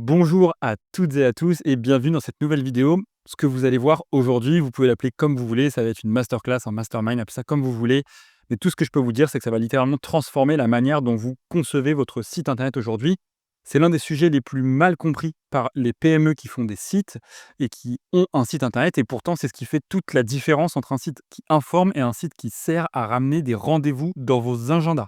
Bonjour à toutes et à tous et bienvenue dans cette nouvelle vidéo. Ce que vous allez voir aujourd'hui, vous pouvez l'appeler comme vous voulez, ça va être une masterclass, un mastermind, appelez ça comme vous voulez. Mais tout ce que je peux vous dire, c'est que ça va littéralement transformer la manière dont vous concevez votre site internet aujourd'hui. C'est l'un des sujets les plus mal compris par les PME qui font des sites et qui ont un site internet. Et pourtant, c'est ce qui fait toute la différence entre un site qui informe et un site qui sert à ramener des rendez-vous dans vos agendas.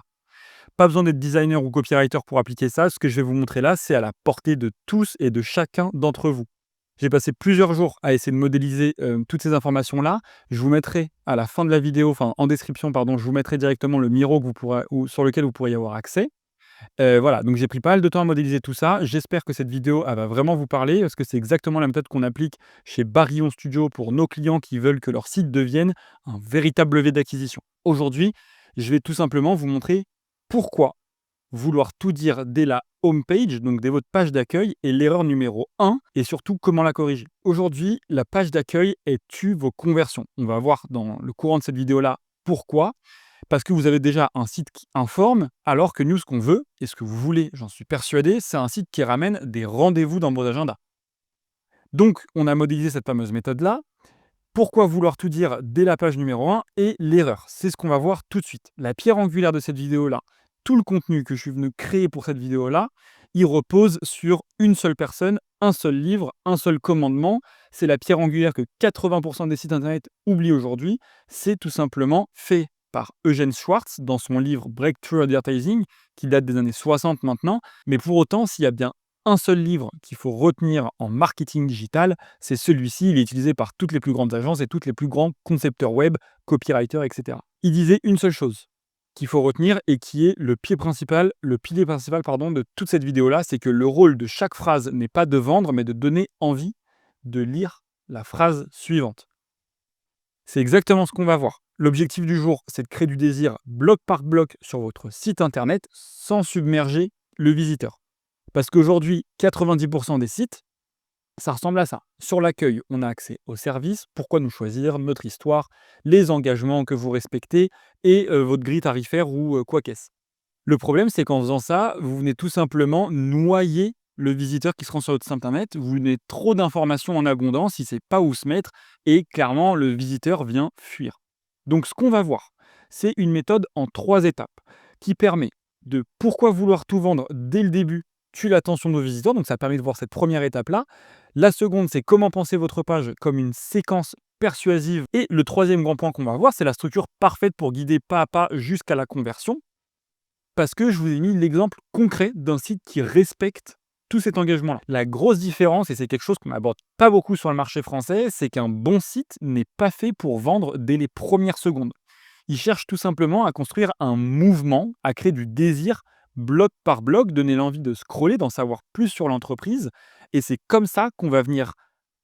Pas besoin d'être designer ou copywriter pour appliquer ça. Ce que je vais vous montrer là, c'est à la portée de tous et de chacun d'entre vous. J'ai passé plusieurs jours à essayer de modéliser toutes ces informations-là. Je vous mettrai à la fin de la vidéo, enfin en description, pardon, je vous mettrai directement le Miro que vous pourrez, ou sur lequel vous pourrez y avoir accès. Voilà, donc j'ai pris pas mal de temps à modéliser tout ça. J'espère que cette vidéo elle va vraiment vous parler parce que c'est exactement la méthode qu'on applique chez Barillon Studio pour nos clients qui veulent que leur site devienne un véritable levier d'acquisition. Aujourd'hui, je vais tout simplement vous montrer pourquoi vouloir tout dire dès la home page, donc dès votre page d'accueil, est l'erreur numéro 1 et surtout comment la corriger. Aujourd'hui, la page d'accueil tue vos conversions. On va voir dans le courant de cette vidéo-là pourquoi. Parce que vous avez déjà un site qui informe, alors que nous, ce qu'on veut, et ce que vous voulez, j'en suis persuadé, c'est un site qui ramène des rendez-vous dans vos agendas. Donc, on a modélisé cette fameuse méthode-là. Pourquoi vouloir tout dire dès la page numéro 1 et l'erreur? C'est ce qu'on va voir tout de suite. La pierre angulaire de cette vidéo-là, tout le contenu que je suis venu créer pour cette vidéo-là, il repose sur une seule personne, un seul livre, un seul commandement. C'est la pierre angulaire que 80% des sites internet oublient aujourd'hui. C'est tout simplement fait par Eugène Schwartz dans son livre Breakthrough Advertising, qui date des années 60 maintenant. Mais pour autant, s'il y a bien un seul livre qu'il faut retenir en marketing digital, c'est celui-ci. Il est utilisé par toutes les plus grandes agences et tous les plus grands concepteurs web, copywriters, etc. Il disait une seule chose qu'il faut retenir et qui est le pilier principal, de toute cette vidéo-là, c'est que le rôle de chaque phrase n'est pas de vendre, mais de donner envie de lire la phrase suivante. C'est exactement ce qu'on va voir. L'objectif du jour, c'est de créer du désir bloc par bloc sur votre site internet sans submerger le visiteur. Parce qu'aujourd'hui, 90% des sites, ça ressemble à ça. Sur l'accueil, on a accès aux services, pourquoi nous choisir, notre histoire, les engagements que vous respectez et votre grille tarifaire ou quoi qu'est-ce. Le problème, c'est qu'en faisant ça, vous venez tout simplement noyer le visiteur qui se rend sur votre site internet. Vous venez trop d'informations en abondance, il ne sait pas où se mettre et clairement, le visiteur vient fuir. Donc, ce qu'on va voir, c'est une méthode en 3 étapes qui permet de pourquoi vouloir tout vendre dès le début tue l'attention de nos visiteurs. Donc, ça permet de voir cette première étape-là. La seconde, c'est comment penser votre page comme une séquence persuasive. Et le troisième grand point qu'on va voir, c'est la structure parfaite pour guider pas à pas jusqu'à la conversion. Parce que je vous ai mis l'exemple concret d'un site qui respecte tout cet engagement-là. La grosse différence, et c'est quelque chose qu'on n'aborde pas beaucoup sur le marché français, c'est qu'un bon site n'est pas fait pour vendre dès les premières secondes. Il cherche tout simplement à construire un mouvement, à créer du désir bloc par bloc, donner l'envie de scroller, d'en savoir plus sur l'entreprise. Et c'est comme ça qu'on va venir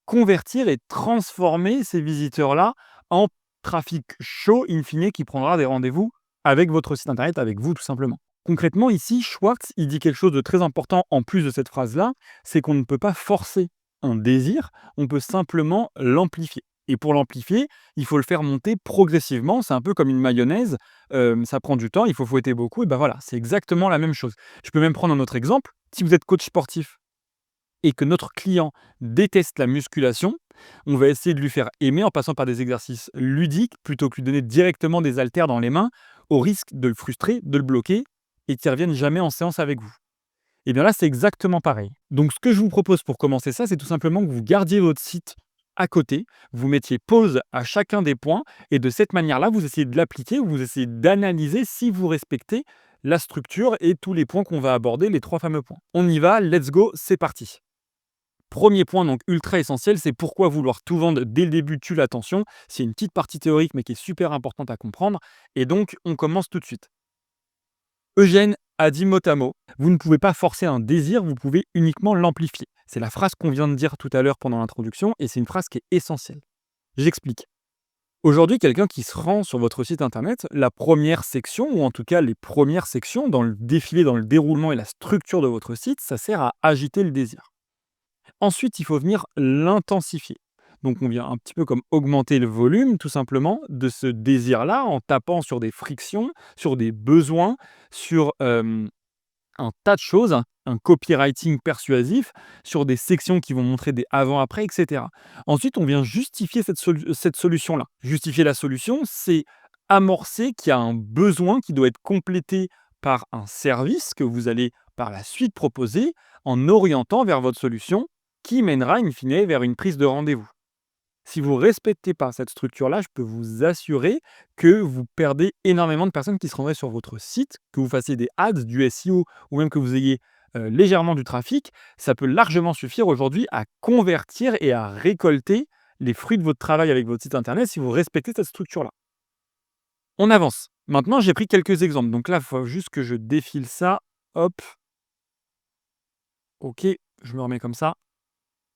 convertir et transformer ces visiteurs-là en trafic chaud, in fine, qui prendra des rendez-vous avec votre site internet, avec vous tout simplement. Concrètement, ici, Schwartz, il dit quelque chose de très important en plus de cette phrase-là, c'est qu'on ne peut pas forcer un désir, on peut simplement l'amplifier. Et pour l'amplifier, il faut le faire monter progressivement. C'est un peu comme une mayonnaise, ça prend du temps, il faut fouetter beaucoup. Et ben voilà, c'est exactement la même chose. Je peux même prendre un autre exemple. Si vous êtes coach sportif et que notre client déteste la musculation, on va essayer de lui faire aimer en passant par des exercices ludiques plutôt que lui donner directement des haltères dans les mains, au risque de le frustrer, de le bloquer et qu'il ne revienne jamais en séance avec vous. Et bien là, c'est exactement pareil. Donc ce que je vous propose pour commencer ça, c'est tout simplement que vous gardiez votre site à côté, vous mettiez pause à chacun des points et de cette manière-là, vous essayez de l'appliquer ou vous essayez d'analyser si vous respectez la structure et tous les points qu'on va aborder, les 3 fameux points. On y va, let's go, c'est parti. Premier point donc ultra essentiel, c'est pourquoi vouloir tout vendre dès le début tue l'attention. C'est une petite partie théorique mais qui est super importante à comprendre. Et donc, on commence tout de suite. Eugène a dit mot à mot, vous ne pouvez pas forcer un désir, vous pouvez uniquement l'amplifier. C'est la phrase qu'on vient de dire tout à l'heure pendant l'introduction et c'est une phrase qui est essentielle. J'explique. Aujourd'hui, quelqu'un qui se rend sur votre site internet, la première section, ou en tout cas les premières sections dans le défilé, dans le déroulement et la structure de votre site, ça sert à agiter le désir. Ensuite, il faut venir l'intensifier. Donc, on vient un petit peu comme augmenter le volume, tout simplement, de ce désir-là en tapant sur des frictions, sur des besoins, sur un tas de choses un copywriting persuasif sur des sections qui vont montrer des avant-après, et cetera. Ensuite, on vient justifier cette solution-là. Justifier la solution, c'est amorcer qu'il y a un besoin qui doit être complété par un service que vous allez par la suite proposer en orientant vers votre solution qui mènera in fine vers une prise de rendez-vous. Si vous ne respectez pas cette structure-là, je peux vous assurer que vous perdez énormément de personnes qui se rendraient sur votre site, que vous fassiez des ads, du SEO ou même que vous ayez légèrement du trafic. Ça peut largement suffire aujourd'hui à convertir et à récolter les fruits de votre travail avec votre site internet si vous respectez cette structure-là. On avance. Maintenant, j'ai pris quelques exemples. Donc là, il faut juste que je défile ça. Hop. OK, je me remets comme ça.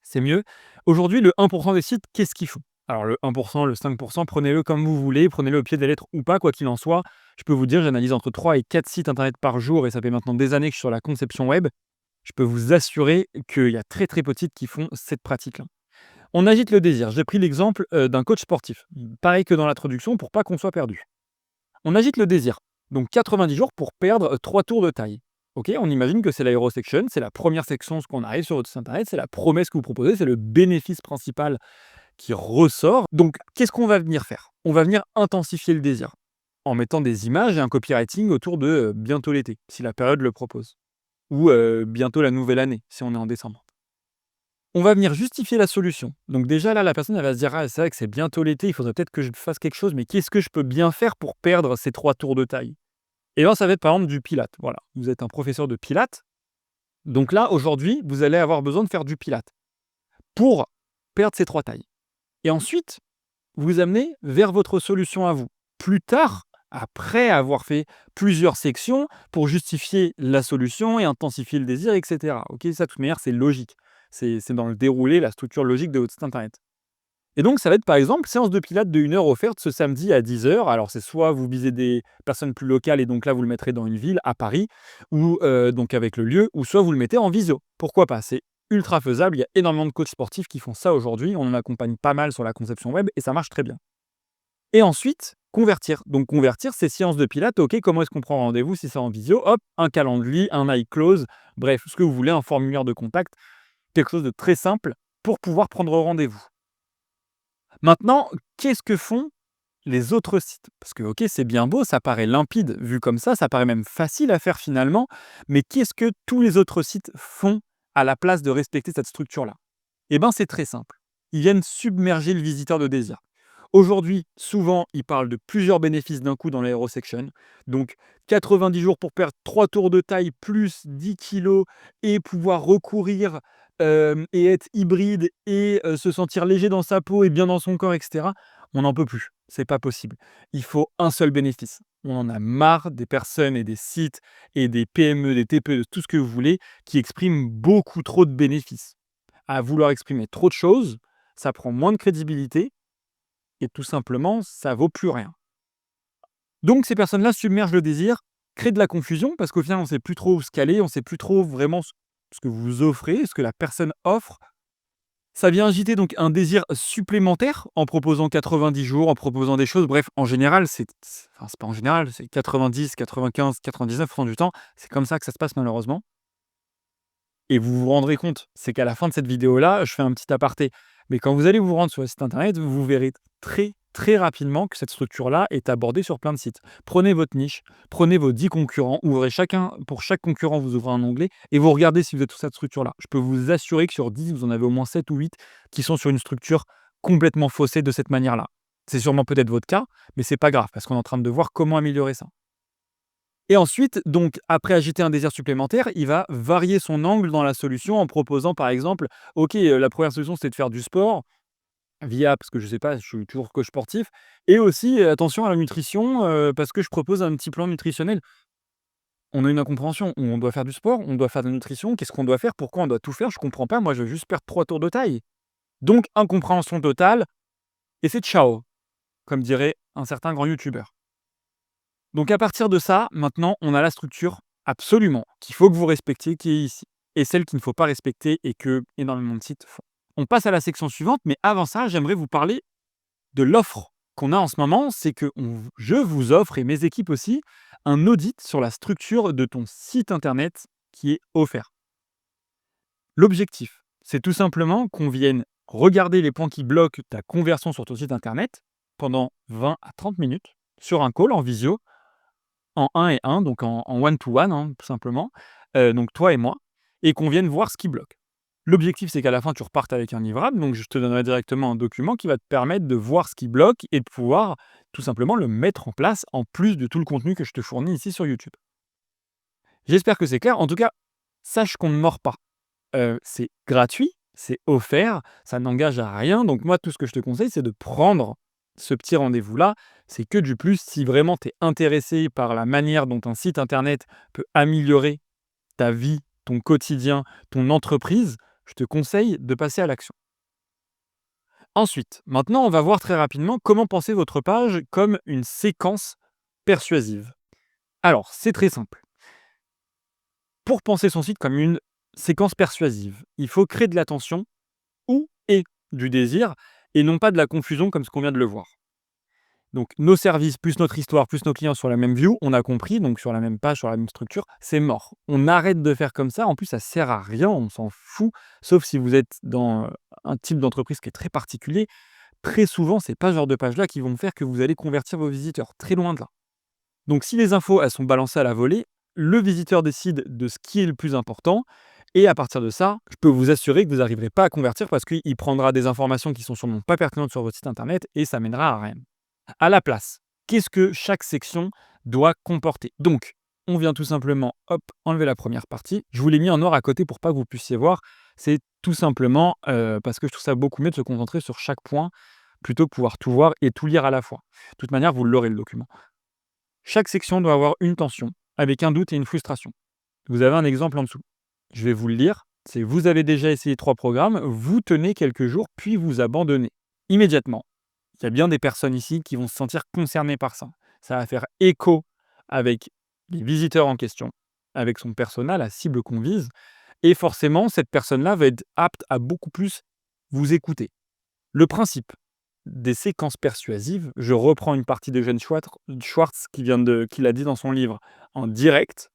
C'est mieux. Aujourd'hui, le 1% des sites, qu'est-ce qu'ils font? Alors le 1%, le 5%, prenez-le comme vous voulez, prenez-le au pied des lettres ou pas, quoi qu'il en soit. Je peux vous dire, j'analyse entre 3 et 4 sites internet par jour et ça fait maintenant des années que je suis sur la conception web. Je peux vous assurer qu'il y a très très peu de sites qui font cette pratique-là. On agite le désir. J'ai pris l'exemple d'un coach sportif. Pareil que dans l'introduction, pour pas qu'on soit perdu. On agite le désir. Donc 90 jours pour perdre 3 tours de taille. Ok, on imagine que c'est l'aérosection, c'est la première section qu'on arrive sur votre site internet, c'est la promesse que vous proposez, c'est le bénéfice principal qui ressort. Donc, qu'est-ce qu'on va venir faire? On va venir intensifier le désir en mettant des images et un copywriting autour de bientôt l'été, si la période le propose, ou bientôt la nouvelle année, si on est en décembre. On va venir justifier la solution. Donc déjà là, la personne elle va se dire ah, c'est vrai que c'est bientôt l'été, il faudrait peut-être que je fasse quelque chose, mais qu'est-ce que je peux bien faire pour perdre ces 3 tours de taille? Et bien, ça va être par exemple du Pilates. Voilà, vous êtes un professeur de Pilates. Donc là, aujourd'hui, vous allez avoir besoin de faire du Pilates pour perdre ces 3 tailles. Et ensuite, vous amenez vers votre solution à vous. Plus tard, après avoir fait plusieurs sections pour justifier la solution et intensifier le désir, etc. Ok, ça, de toute manière, c'est logique. C'est dans le déroulé, la structure logique de votre site internet. Et donc, ça va être par exemple séance de pilates de 1 heure offerte ce samedi à 10 heures. Alors, c'est soit vous visez des personnes plus locales et donc là, vous le mettrez dans une ville, à Paris, ou donc avec le lieu, ou soit vous le mettez en visio. Pourquoi pas? C'est ultra faisable. Il y a énormément de coachs sportifs qui font ça aujourd'hui. On en accompagne pas mal sur la conception web et ça marche très bien. Et ensuite, convertir. Donc, convertir, c'est séance de pilates. OK, comment est-ce qu'on prend rendez-vous si c'est en visio? Hop, un calendrier, un iClose, bref, ce que vous voulez, un formulaire de contact, quelque chose de très simple pour pouvoir prendre rendez-vous. Maintenant, qu'est-ce que font les autres sites? Parce que, OK, c'est bien beau, ça paraît limpide vu comme ça paraît même facile à faire finalement, mais qu'est-ce que tous les autres sites font à la place de respecter cette structure-là? Eh bien, c'est très simple. Ils viennent submerger le visiteur de désir. Aujourd'hui, souvent, ils parlent de plusieurs bénéfices d'un coup dans l'aérosection. Donc, 90 jours pour perdre 3 tours de taille plus 10 kilos et pouvoir recourir et être hybride et se sentir léger dans sa peau et bien dans son corps, etc. On n'en peut plus. C'est pas possible. Il faut un seul bénéfice. On en a marre des personnes et des sites et des PME, des TPE, de tout ce que vous voulez, qui expriment beaucoup trop de bénéfices. À vouloir exprimer trop de choses, ça prend moins de crédibilité et tout simplement, ça vaut plus rien. Donc ces personnes-là submergent le désir, créent de la confusion parce qu'au final, on ne sait plus trop où se caler, on ne sait plus trop vraiment ce que vous offrez, ce que la personne offre. Ça vient agiter donc un désir supplémentaire en proposant 90 jours, en proposant des choses. Bref, en général, c'est pas en général, c'est 90, 95, 99% du temps. C'est comme ça que ça se passe malheureusement. Et vous vous rendrez compte, c'est qu'à la fin de cette vidéo-là, je fais un petit aparté. Mais quand vous allez vous rendre sur le site internet, vous verrez très très rapidement que cette structure-là est abordée sur plein de sites. Prenez votre niche, prenez vos 10 concurrents, ouvrez chacun, pour chaque concurrent, vous ouvrez un onglet et vous regardez si vous êtes sur cette structure-là. Je peux vous assurer que sur 10, vous en avez au moins 7 ou 8 qui sont sur une structure complètement faussée de cette manière-là. C'est sûrement peut-être votre cas, mais c'est pas grave parce qu'on est en train de voir comment améliorer ça. Et ensuite, donc, après agiter un désir supplémentaire, il va varier son angle dans la solution en proposant, par exemple, OK, la première solution, c'était de faire du sport via parce que je sais pas, je suis toujours coach sportif et aussi, attention à la nutrition, parce que je propose un petit plan nutritionnel. On a une incompréhension. On doit faire du sport, on doit faire de la nutrition. Qu'est-ce qu'on doit faire? Pourquoi on doit tout faire? Je comprends pas. Moi, je veux juste perdre 3 tours de taille. Donc incompréhension totale et c'est ciao, comme dirait un certain grand youtubeur. Donc à partir de ça, maintenant, on a la structure absolument qu'il faut que vous respectiez qui est ici et celle qu'il ne faut pas respecter et que énormément de sites font. On passe à la section suivante, mais avant ça, j'aimerais vous parler de l'offre qu'on a en ce moment. C'est que je vous offre, et mes équipes aussi, un audit sur la structure de ton site internet qui est offert. L'objectif, c'est tout simplement qu'on vienne regarder les points qui bloquent ta conversion sur ton site internet pendant 20 à 30 minutes sur un call en visio, en 1 et 1, donc en one to one, hein, tout simplement, donc toi et moi, et qu'on vienne voir ce qui bloque. L'objectif, c'est qu'à la fin, tu repartes avec un livrable, donc je te donnerai directement un document qui va te permettre de voir ce qui bloque et de pouvoir tout simplement le mettre en place, en plus de tout le contenu que je te fournis ici sur YouTube. J'espère que c'est clair. En tout cas, sache qu'on ne mord pas. C'est gratuit, c'est offert, ça n'engage à rien. Donc moi, tout ce que je te conseille, c'est de prendre ce petit rendez-vous-là. C'est que du plus si vraiment tu es intéressé par la manière dont un site internet peut améliorer ta vie, ton quotidien, ton entreprise, je te conseille de passer à l'action. Ensuite, maintenant, on va voir très rapidement comment penser votre page comme une séquence persuasive. Alors, c'est très simple. Pour penser son site comme une séquence persuasive, il faut créer de l'attention ou et du désir et non pas de la confusion comme ce qu'on vient de le voir. Donc nos services plus notre histoire plus nos clients sur la même view, on a compris, donc sur la même page, sur la même structure, c'est mort. On arrête de faire comme ça, en plus ça sert à rien, on s'en fout, sauf si vous êtes dans un type d'entreprise qui est très particulier. Très souvent, c'est pas ce genre de page-là qui vont faire que vous allez convertir vos visiteurs, très loin de là. Donc si les infos, elles sont balancées à la volée, le visiteur décide de ce qui est le plus important et à partir de ça, je peux vous assurer que vous n'arriverez pas à convertir parce qu'il prendra des informations qui sont sûrement pas pertinentes sur votre site internet et ça mènera à rien. À la place, qu'est-ce que chaque section doit comporter? Donc, on vient tout simplement, hop, enlever la première partie. Je vous l'ai mis en noir à côté pour pas que vous puissiez voir. C'est tout simplement parce que je trouve ça beaucoup mieux de se concentrer sur chaque point plutôt que pouvoir tout voir et tout lire à la fois. De toute manière, vous l'aurez le document. Chaque section doit avoir une tension, avec un doute et une frustration. Vous avez un exemple en dessous. Je vais vous le lire. C'est vous avez déjà essayé 3 programmes, vous tenez quelques jours, puis vous abandonnez. Immédiatement. Il y a bien des personnes ici qui vont se sentir concernées par ça. Ça va faire écho avec les visiteurs en question, avec son persona, la cible qu'on vise, et forcément, cette personne-là va être apte à beaucoup plus vous écouter. Le principe des séquences persuasives, je reprends une partie de Jeanne Schwartz qui l'a dit dans son livre en direct,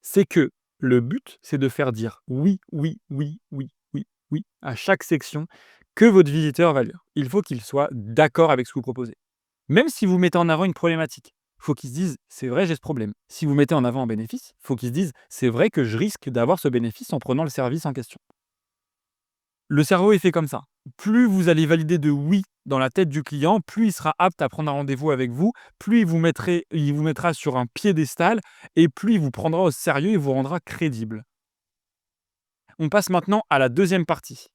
c'est que le but, c'est de faire dire oui, oui, oui, oui, oui, oui à chaque section que votre visiteur va lire. Il faut qu'il soit d'accord avec ce que vous proposez. Même si vous mettez en avant une problématique, il faut qu'ils se disent c'est vrai, j'ai ce problème. Si vous mettez en avant un bénéfice, il faut qu'ils se disent c'est vrai que je risque d'avoir ce bénéfice en prenant le service en question. Le cerveau est fait comme ça. Plus vous allez valider de oui dans la tête du client, plus il sera apte à prendre un rendez-vous avec vous, plus il vous mettra sur un piédestal et plus il vous prendra au sérieux et vous rendra crédible. On passe maintenant à la deuxième partie,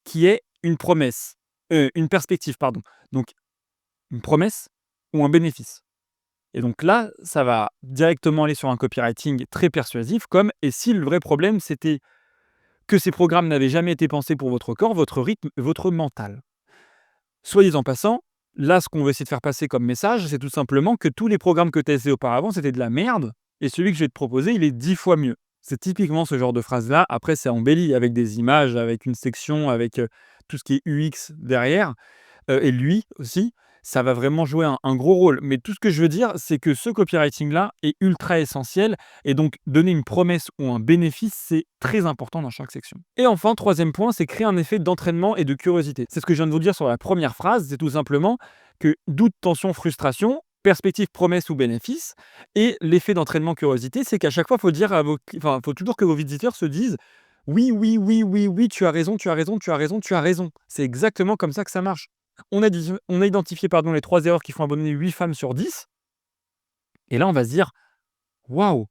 qui est une promesse, une perspective, pardon. Donc, une promesse ou un bénéfice. Et donc là, ça va directement aller sur un copywriting très persuasif, comme et si le vrai problème, c'était que ces programmes n'avaient jamais été pensés pour votre corps, votre rythme, votre mental. Soyez en passant, là, ce qu'on veut essayer de faire passer comme message, c'est tout simplement que tous les programmes que tu as essayés auparavant, c'était de la merde, et celui que je vais te proposer, il est 10 fois mieux. C'est typiquement ce genre de phrase-là. Après, c'est embelli avec des images, avec une section, avec tout ce qui est UX derrière, et lui aussi. Ça va vraiment jouer un gros rôle. Mais tout ce que je veux dire, c'est que ce copywriting-là est ultra essentiel. Et donc, donner une promesse ou un bénéfice, c'est très important dans chaque section. Et enfin, troisième point, c'est créer un effet d'entraînement et de curiosité. C'est ce que je viens de vous dire sur la première phrase. C'est tout simplement que doute, tension, frustration, perspective, promesse ou bénéfice. Et l'effet d'entraînement-curiosité, c'est qu'à chaque fois, faut toujours que vos visiteurs se disent oui, oui, oui, oui, oui, tu as raison, tu as raison, tu as raison, tu as raison. C'est exactement comme ça que ça marche. On a identifié les 3 erreurs qui font abandonner 8 femmes sur 10. Et là, on va se dire waouh,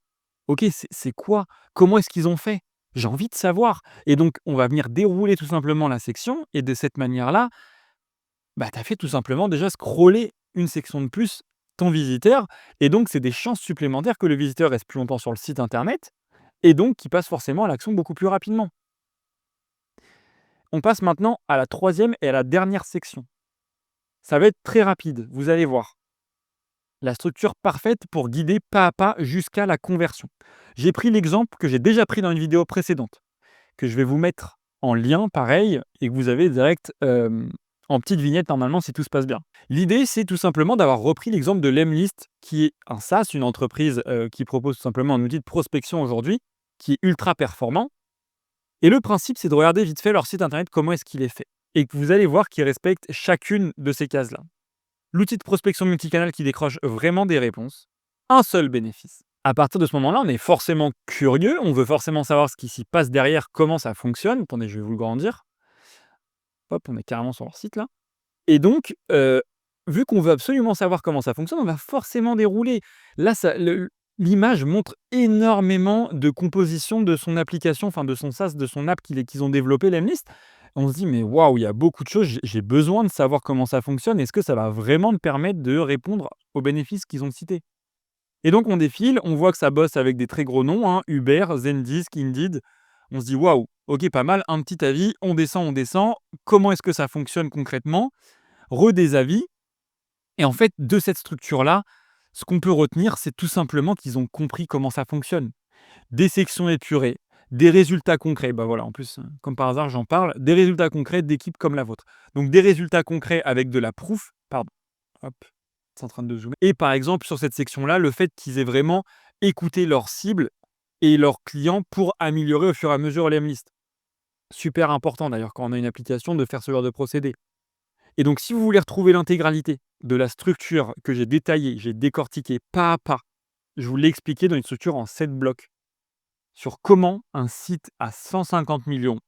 ok, c'est quoi? Comment est-ce qu'ils ont fait? J'ai envie de savoir. Et donc, on va venir dérouler tout simplement la section. Et de cette manière-là, tu as fait tout simplement déjà scroller une section de plus ton visiteur. Et donc, c'est des chances supplémentaires que le visiteur reste plus longtemps sur le site internet. Et donc, qu'il passe forcément à l'action beaucoup plus rapidement. On passe maintenant à la troisième et à la dernière section. Ça va être très rapide, vous allez voir. La structure parfaite pour guider pas à pas jusqu'à la conversion. J'ai pris l'exemple que j'ai déjà pris dans une vidéo précédente, que je vais vous mettre en lien, pareil, et que vous avez direct en petite vignette normalement si tout se passe bien. L'idée, c'est tout simplement d'avoir repris l'exemple de Lemlist, qui est un SaaS, une entreprise qui propose tout simplement un outil de prospection aujourd'hui, qui est ultra performant. Et le principe, c'est de regarder vite fait leur site internet, comment est-ce qu'il est fait. Et que vous allez voir qu'ils respectent chacune de ces cases-là. L'outil de prospection multicanal qui décroche vraiment des réponses. Un seul bénéfice. À partir de ce moment-là, on est forcément curieux, on veut forcément savoir ce qui s'y passe derrière, comment ça fonctionne. Attendez, je vais vous le grandir. Hop, on est carrément sur leur site là. Et donc, vu qu'on veut absolument savoir comment ça fonctionne, on va forcément dérouler. Là, l'image montre énormément de composition de son application, enfin de son SaaS, de son app qu'ils ont développé, Lemlist. On se dit, mais waouh, il y a beaucoup de choses, j'ai besoin de savoir comment ça fonctionne. Est-ce que ça va vraiment me permettre de répondre aux bénéfices qu'ils ont cités? Et donc, on défile, on voit que ça bosse avec des très gros noms, hein, Uber, Zendesk, Indeed. On se dit, waouh, ok, pas mal, un petit avis, on descend, on descend. Comment est-ce que ça fonctionne concrètement? Des avis. Et en fait, de cette structure-là, ce qu'on peut retenir, c'est tout simplement qu'ils ont compris comment ça fonctionne. Des sections épurées, des résultats concrets. Bah voilà, en plus, comme par hasard, j'en parle. Des résultats concrets d'équipes comme la vôtre. Donc des résultats concrets avec de la proof. Pardon. Hop, c'est en train de zoomer. Et par exemple, sur cette section-là, le fait qu'ils aient vraiment écouté leurs cibles et leurs clients pour améliorer au fur et à mesure les listes. Super important d'ailleurs quand on a une application de faire ce genre de procédé. Et donc, si vous voulez retrouver l'intégralité de la structure que j'ai détaillée, j'ai décortiquée pas à pas, je vous l'ai expliqué dans une structure en 7 blocs sur comment un site à 150 millions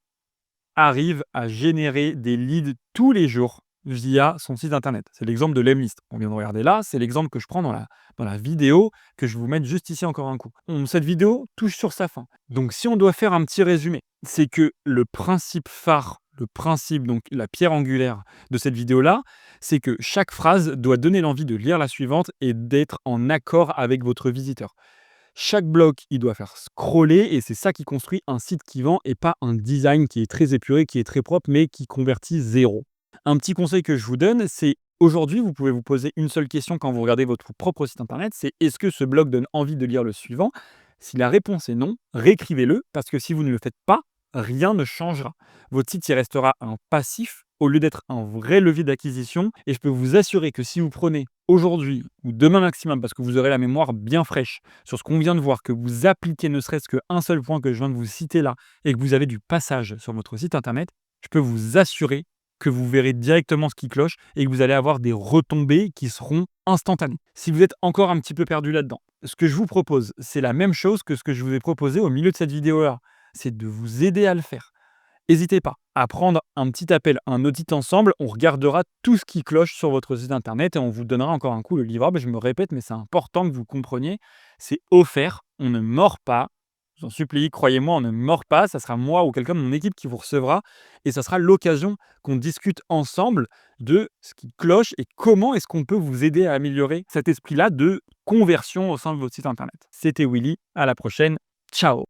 arrive à générer des leads tous les jours via son site internet. C'est l'exemple de Lemlist. On vient de regarder là, c'est l'exemple que je prends dans la vidéo que je vais vous mettre juste ici encore un coup. Cette vidéo touche sur sa fin. Donc si on doit faire un petit résumé, c'est que le principe phare, donc la pierre angulaire de cette vidéo-là, c'est que chaque phrase doit donner l'envie de lire la suivante et d'être en accord avec votre visiteur. Chaque bloc, il doit faire scroller et c'est ça qui construit un site qui vend et pas un design qui est très épuré, qui est très propre, mais qui convertit zéro. Un petit conseil que je vous donne, c'est aujourd'hui, vous pouvez vous poser une seule question quand vous regardez votre propre site internet, c'est est-ce que ce bloc donne envie de lire le suivant? Si la réponse est non, réécrivez-le parce que si vous ne le faites pas, rien ne changera. Votre site y restera un passif au lieu d'être un vrai levier d'acquisition. Et je peux vous assurer que si vous prenez aujourd'hui ou demain maximum, parce que vous aurez la mémoire bien fraîche sur ce qu'on vient de voir, que vous appliquez ne serait-ce qu'un seul point que je viens de vous citer là, et que vous avez du passage sur votre site internet, je peux vous assurer que vous verrez directement ce qui cloche et que vous allez avoir des retombées qui seront instantanées. Si vous êtes encore un petit peu perdu là-dedans, ce que je vous propose, c'est la même chose que ce que je vous ai proposé au milieu de cette vidéo-là. C'est de vous aider à le faire. N'hésitez pas à prendre un petit appel, un audit ensemble. On regardera tout ce qui cloche sur votre site internet et on vous donnera encore un coup le livrable. Je me répète, mais c'est important que vous compreniez. C'est offert. On ne mord pas. Je vous en supplie, croyez-moi, on ne mord pas. Ça sera moi ou quelqu'un de mon équipe qui vous recevra. Et ça sera l'occasion qu'on discute ensemble de ce qui cloche et comment est-ce qu'on peut vous aider à améliorer cet esprit-là de conversion au sein de votre site internet. C'était Willy. À la prochaine. Ciao.